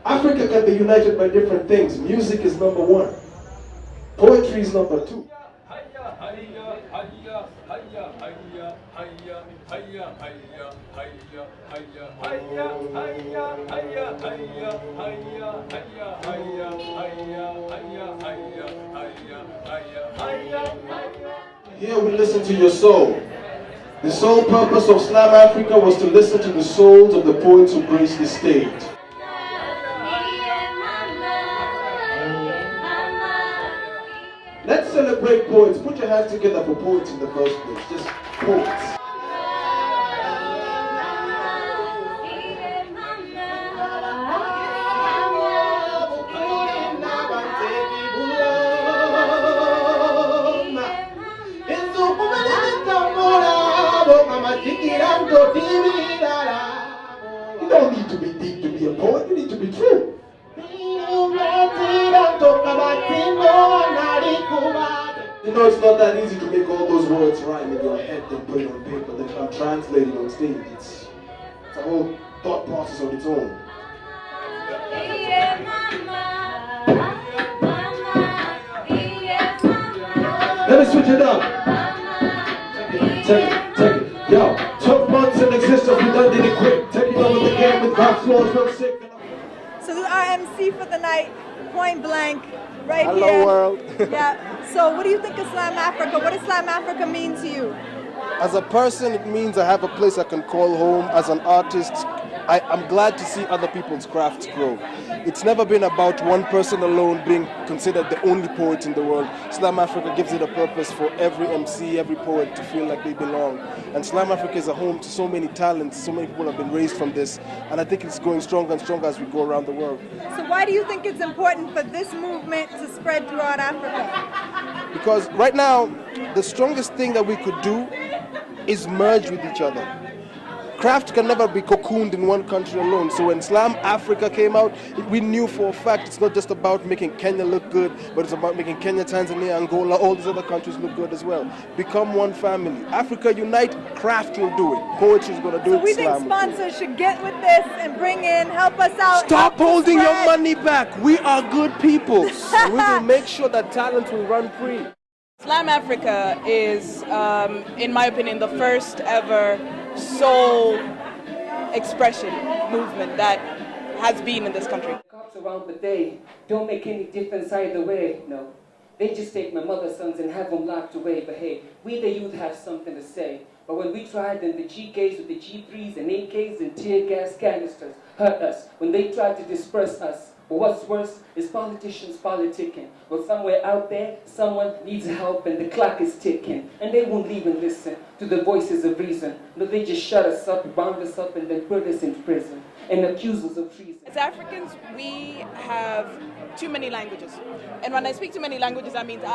Africa can be united by different things. Music is number one. Poetry is number two. Here we listen to your soul. The sole purpose of Slam Africa was to listen to the souls of the poets who graced the stage. Let's celebrate poets. Put your hands together for poets in the first place. Just poets. You don't need to be deep to be a poet. You need to be true. You know, it's not that easy to make all those words rhyme in your head and put it on paper, then come translate it on stage. It's a whole thought process of its own. Let me switch it up. Take it. Yo, 12 months in existence, we done did it quick. Taking over the game with rap floors, real sick. So our MC for the night, point blank, right here. Hello world. Yeah. So what do you think of Slam Africa? What does Slam Africa mean to you? As a person, it means I have a place I can call home. As an artist, I'm glad to see other people's crafts grow. It's never been about one person alone being considered the only poet in the world. Slam Africa gives it a purpose for every MC, every poet to feel like they belong. And Slam Africa is a home to so many talents. So many people have been raised from this. And I think it's going stronger and stronger as we go around the world. So why do you think it's important for this movement to spread throughout Africa? Because right now, the strongest thing that we could do is merge with each other. Craft can never be cocooned in one country alone. So when Slam Africa came out, we knew for a fact it's not just about making Kenya look good, but it's about making Kenya, Tanzania, Angola, all these other countries look good as well. Become one family. Africa unite, craft will do it. Poetry is going to do it. So we think sponsors should get with this and bring in, help us out. Stop holding your money back. We are good people. We will make sure that talent will run free. Slam Africa is, in my opinion, the first ever soul expression movement that has been in this country. Cops around, but they don't make any difference either way, no. They just take my mother's sons and have them locked away, but hey, we the youth have something to say. But when we tried them, the GKs with the G3s and AKs and tear gas canisters hurt us when they tried to disperse us. But what's worse is politicians politicking. Well, somewhere out there, someone needs help and the clock is ticking. And they won't even listen to the voices of reason. No, they just shut us up, bound us up, and then put us in prison and accuse us of treason. As Africans, we have too many languages. And when I speak too many languages, that means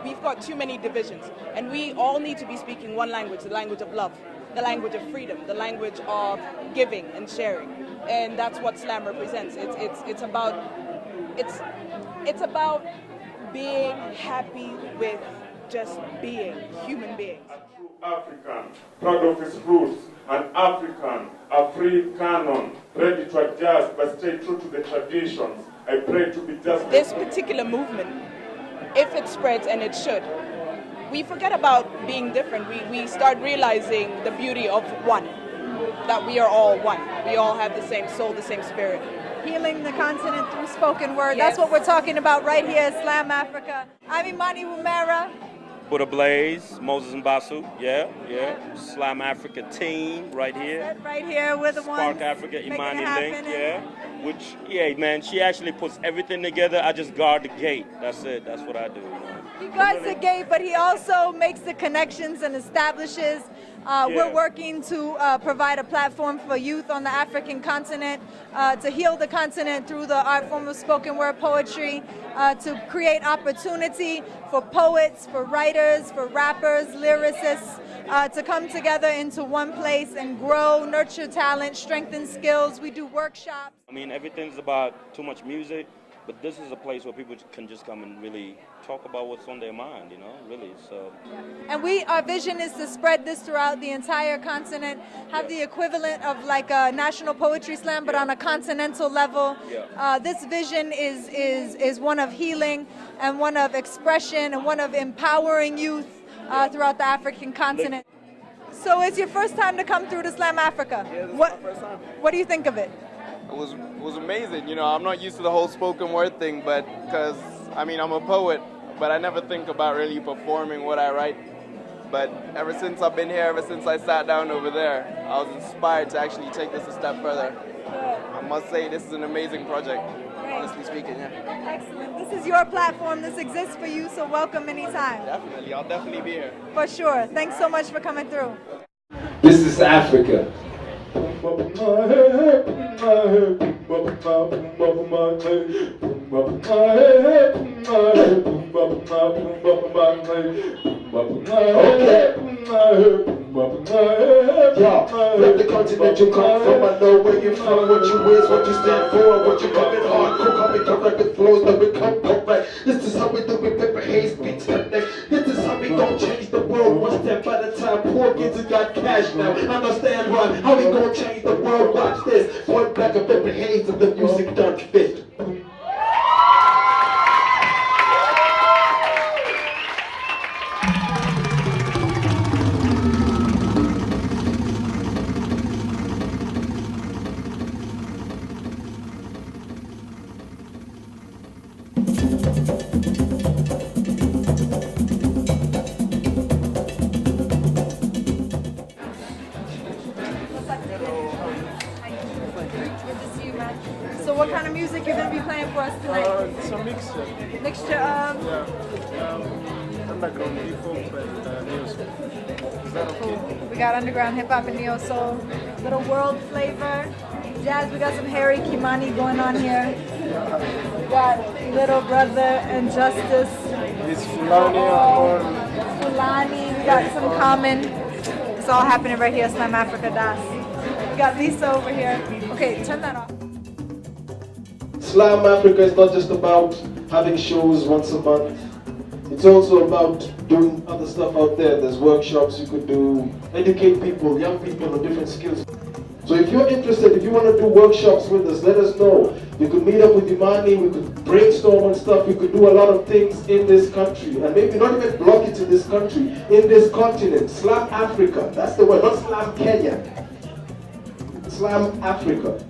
we've got too many divisions. And we all need to be speaking one language, the language of love, the language of freedom, the language of giving and sharing. And that's what Slam represents. It's about being happy with just being human beings. A true African, proud of his roots, an African, a free canon, ready to adjust but stay true to the traditions. I pray to be just. This particular movement, if it spreads, and it should, we forget about being different. We start realizing the beauty of one. That we are all one. We all have the same soul, the same spirit. Healing the continent through spoken word. Yes. That's what we're talking about right here at Slam Africa. I'm Imani Wumera. Buddha Blaze, Moses Mbasu, yeah. Slam Africa team right here. Right here, we're the ones. Spark Africa, Imani Link, and Which, man, she actually puts everything together. I just guard the gate. That's it. That's what I do. He guards the gate, but he also makes the connections and establishes. We're working to provide a platform for youth on the African continent, to heal the continent through the art form of spoken word poetry, to create opportunity for poets, for writers, for rappers, lyricists, to come together into one place and grow, nurture talent, strengthen skills. We do workshops. I mean, everything's about too much music. But this is a place where people can just come and really talk about what's on their mind, you know, really. So. And our vision is to spread this throughout the entire continent, have the equivalent of like a national poetry slam, but on a continental level. This vision is one of healing and one of expression and one of empowering youth throughout the African continent. So it's your first time to come through to Slam Africa. Yeah, this is my first time. What do you think of it? It was amazing. You know, I'm not used to the whole spoken word thing, but because, I mean, I'm a poet, but I never think about really performing what I write. But ever since I've been here, ever since I sat down over there, I was inspired to actually take this a step further. I must say, this is an amazing project, honestly speaking, yeah. Excellent. This is your platform. This exists for you, so welcome anytime. Definitely. I'll definitely be here. For sure. Thanks so much for coming through. This is Africa. Rep the continent you come from. I know where you're from, what you is, what you stand for, what you coming hardcore, coming correct with flows that become correct. This is how we do it, paper haze beats connect. This is how we gon' change the world one step at a time. Poor kids who got cash now. Understand why? How we gon' change the world? Watch this. Point back a paper haze and the music done fit. So what kind of music you're going to be playing for us tonight? It's a mixture. Mixture of? Underground hip-hop and neo-soul. Is that okay? We got underground hip-hop and neo-soul, little world flavor. Jazz, we got some Harry Kimani going on here. We got Little Brother and Justice. It's Fulani Fulani, we got some Common. It's all happening right here at Slam Africa Das. We got Lisa over here. Okay, turn that off. Slam Africa is not just about having shows once a month. It's also about doing other stuff out there. There's workshops you could do, educate people, young people on different skills. So if you're interested, if you want to do workshops with us, let us know. You could meet up with Imani, we could brainstorm on stuff, we could do a lot of things in this country. And maybe not even block it in this country, in this continent. Slam Africa, that's the word, not Slam Kenya. Slam Africa.